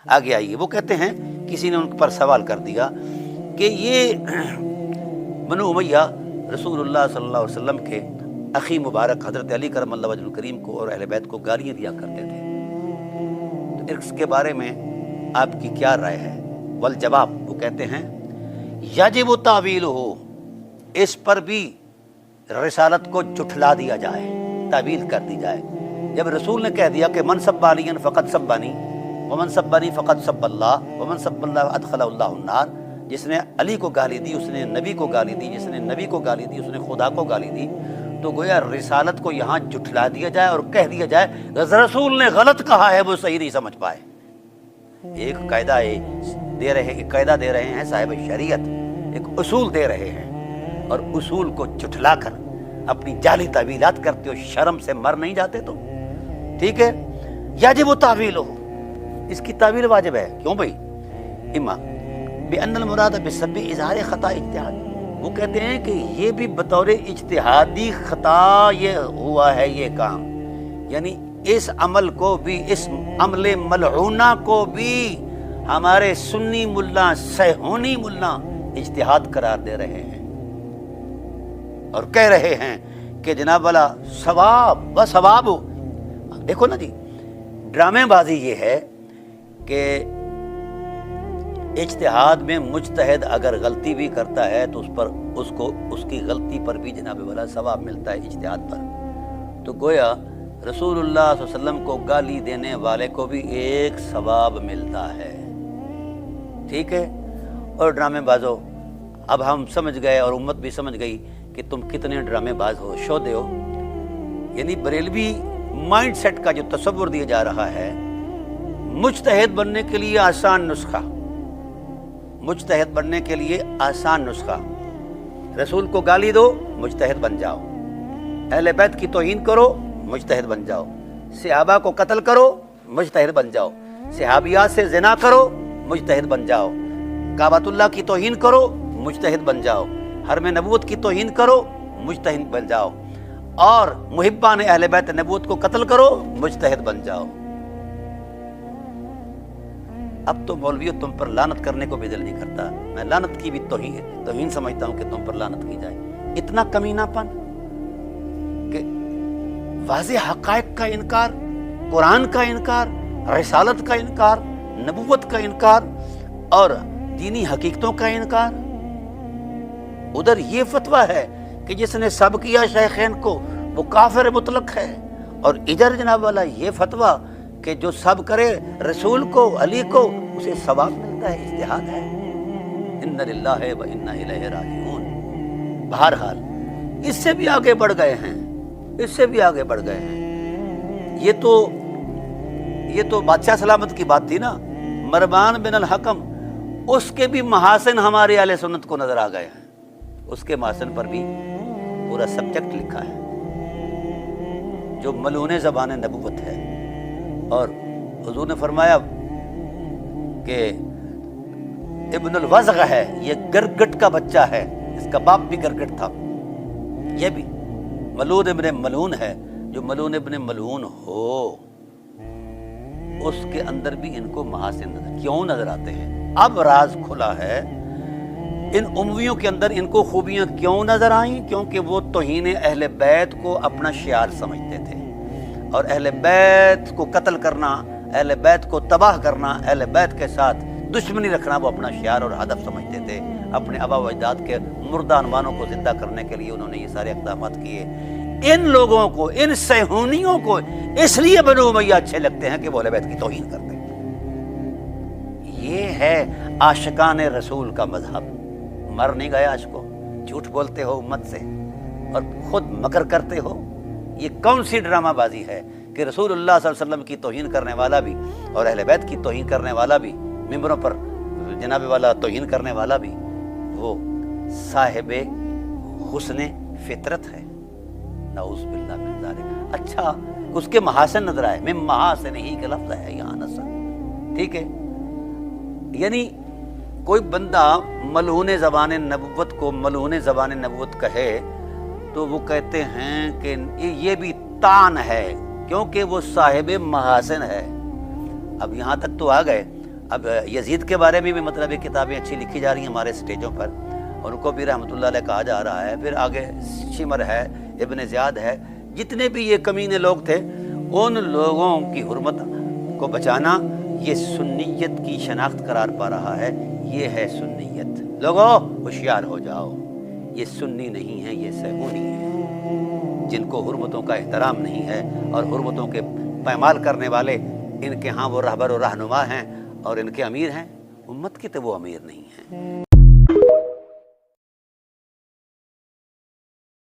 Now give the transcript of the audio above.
आगे आइए। वो कहते हैं किसी ने उन पर सवाल कर दिया कि ये बनु उमैया रसूलुल्लाह सल्लल्लाहु अलैहि वसल्लम के अखी मुबारक हज़रत अली करमल्लाहु वजहुल करीम को और अहले बैत को गालियाँ दिया करते थे, तो इसके बारे में आपकी क्या राय है? वल जवाब, वो कहते हैं याजिब तावीलुहु, इस पर भी रिसालत को जुठला दिया जाए, तावील कर दी जाए। जब रसूल ने कह दिया कि मन सब्बानियन फ़क़द सब्बानी वमन सब्बानी फ़क़द सब्बल्लाह वमन सब्बल्लाह अदखलहुल्लाहु अन्नार, जिसने अली को गाली दी उसने नबी को गाली दी, जिसने नबी को गाली दी उसने खुदा को गाली दी। तो गोया रिसालत को यहाँ जुठला दिया जाए और कह दिया जाए रसूल ने गलत कहा है, वो सही नहीं समझ पाए। एक कायदा कायदा दे रहे हैं साहिब शरीयत, एक उसूल दे रहे हैं और उसूल को जुठला कर अपनी जाली तावीलात करते हो, शर्म से मर नहीं जाते तुम? ठीक है, याजिब वो तावील हो, इसकी तावील वाजिब है। क्यों भाई? इमा बिअन्नल मुराद बिसब्बि इज़हार खता इज्तिहाद, वो कहते हैं कि ये भी बतौर इज्तिहादी खता ये हुआ है ये काम, यानी इस अमल को भी, इस अमले मलऊना को भी हमारे सुन्नी मुल्ला सहूनी मुल्ला इज्तिहाद करार दे रहे हैं और कह रहे हैं कि जनाब वाला सवाब व सवाब हो। देखो ना जी, ड्रामेबाजी ये है कि इज्तिहाद में मुज्तहिद अगर गलती भी करता है तो उस पर उसको उसकी गलती पर भी जनाब वाला सवाब मिलता है इज्तिहाद पर। तो गोया रसूलुल्लाह सल्लल्लाहु अलैहि वसल्लम को गाली देने वाले को भी एक सवाब मिलता है। ठीक है, और ड्रामेबाजो, अब हम समझ गए और उम्मत भी समझ गई कि तुम कितने ड्रामेबाज हो, शोधे हो। यानी बरेलवी माइंड सेट का जो तसव्वुर दिया जा रहा है, मुज्तहिद बनने के लिए आसान नुस्खा, मुज्तहिद बनने के लिए आसान नुस्खा, रसूल को गाली दो मुज्तहिद बन जाओ, अहले बैत की तौहीन करो मुज्तहिद बन जाओ, सहाबा को कत्ल करो मुज्तहिद बन जाओ, सहाबियात से ज़िना करो मुज्तहिद बन जाओ, काबतुल्लाह की तौहीन करो मुज्तहिद बन जाओ, हरम नबूवत की तौहीन करो मुज्तहिद बन जाओ, और मुहिब्बान अहले बैत नबूवत को कत्ल करो मुज्तहिद बन जाओ। अब तो मौलवियों तुम पर लानत करने को भी दिल नहीं करता। मैं लानत की भी तौहीन समझता हूं कि तुम पर लानत की जाए। इतना कमीनापन कि वाज़े हक़ाइक़ का इनकार, कुरान का इनकार, रिसालत का इनकार, नबूवत का इनकार और दीनी हकीकतों का इनकार। उधर ये फतवा है कि जिसने सब किया शेखैन को वो काफिर मुतलक है, और इधर जनाब वाला ये फतवा कि जो सब करे रसूल को, अली को, उसे सवाब मिलता है, इज्तिहाद है। इन्ना लिल्लाहि व इन्ना इलैहि राजिऊन। बहरहाल इससे भी आगे बढ़ गए हैं, इससे भी आगे बढ़ गए हैं। ये तो बादशाह सलामत की बात थी ना, मरवान बिन अल हकम, उसके भी महासिन हमारे आले सुन्नत को नजर आ गए हैं। उसके महासिन पर भी पूरा सब्जेक्ट लिखा है जो मलून ज़बान नबूवत है। और हुजूर ने फरमाया कि इब्नुल वज़ग़ है, ये गरगट का बच्चा है, इसका बाप भी गरगट था, ये भी मलून इब्न मलून है। जो मलून इब्न मलून हो उसके अंदर भी इनको महासिन क्यों नजर आते हैं? अब राज खुला है, इन उम्वियों के अंदर इनको खूबियां क्यों नजर आई? क्योंकि वो तौहीन अहले बैत को अपना शियार समझते थे, और अहले बैत को कत्ल करना, अहले बैत को तबाह करना, अहले बैत के साथ दुश्मनी रखना वो अपना शियार और हदफ समझते थे। अपने आबा व अजदाद के मुर्दा अनवानों को जिंदा करने के लिए उन्होंने ये सारे इक़दाम किए। इन लोगों को, इन सहूनियों को इसलिए बनु उमैया अच्छे लगते हैं कि वो अहले बैत की तौहीन करते हैं। ये है आशिकान रसूल का मजहब। मर नहीं गए आशिको, झूठ बोलते हो उम्मत से और खुद मकर करते हो। ये कौन सी ड्रामाबाजी है कि रसूलुल्लाह सल्लल्लाहु अलैहि वसल्लम की तौहीन करने वाला भी और अहले बैत की तौहीन करने वाला भी, मिंबरों पर जनाब वाला तौहीन करने वाला भी, वो साहिबे हुस्ने फितरत है। नाउज़ बिल्लाह मिन ज़ालिक। अच्छा, उसके महासिन नजर आए, मिन महासिन ही का लफ्ज़ है यहाँ नसब। ठीक है, यानी कोई बंदा मलून ज़बान नबूवत को मलून ज़बान नबूवत कहे तो वो कहते हैं कि ये भी तान है क्योंकि वो साहिब महासिन है। अब यहाँ तक तो आ गए, اب یزید کے بارے میں بھی مطلب یہ کتابیں اچھی لکھی جا رہی ہیں ہمارے سٹیجوں پر، اور ان کو بھی رحمۃ اللہ علیہ کہا جا رہا ہے۔ پھر آگے شمر ہے، ابن زیاد ہے، جتنے بھی یہ کمینے لوگ تھے، ان لوگوں کی حرمت کو بچانا یہ سنیت کی شناخت قرار پا رہا ہے۔ یہ ہے سنیت۔ لوگوں ہوشیار ہو جاؤ، یہ سنی نہیں ہے، یہ صہیونی ہے، جن کو حرمتوں کا احترام نہیں ہے اور حرمتوں کے پامال کرنے والے ان کے ہاں وہ رہبر و رہنما ہیں اور ان کے امیر ہیں، امت کے تو وہ امیر نہیں ہیں۔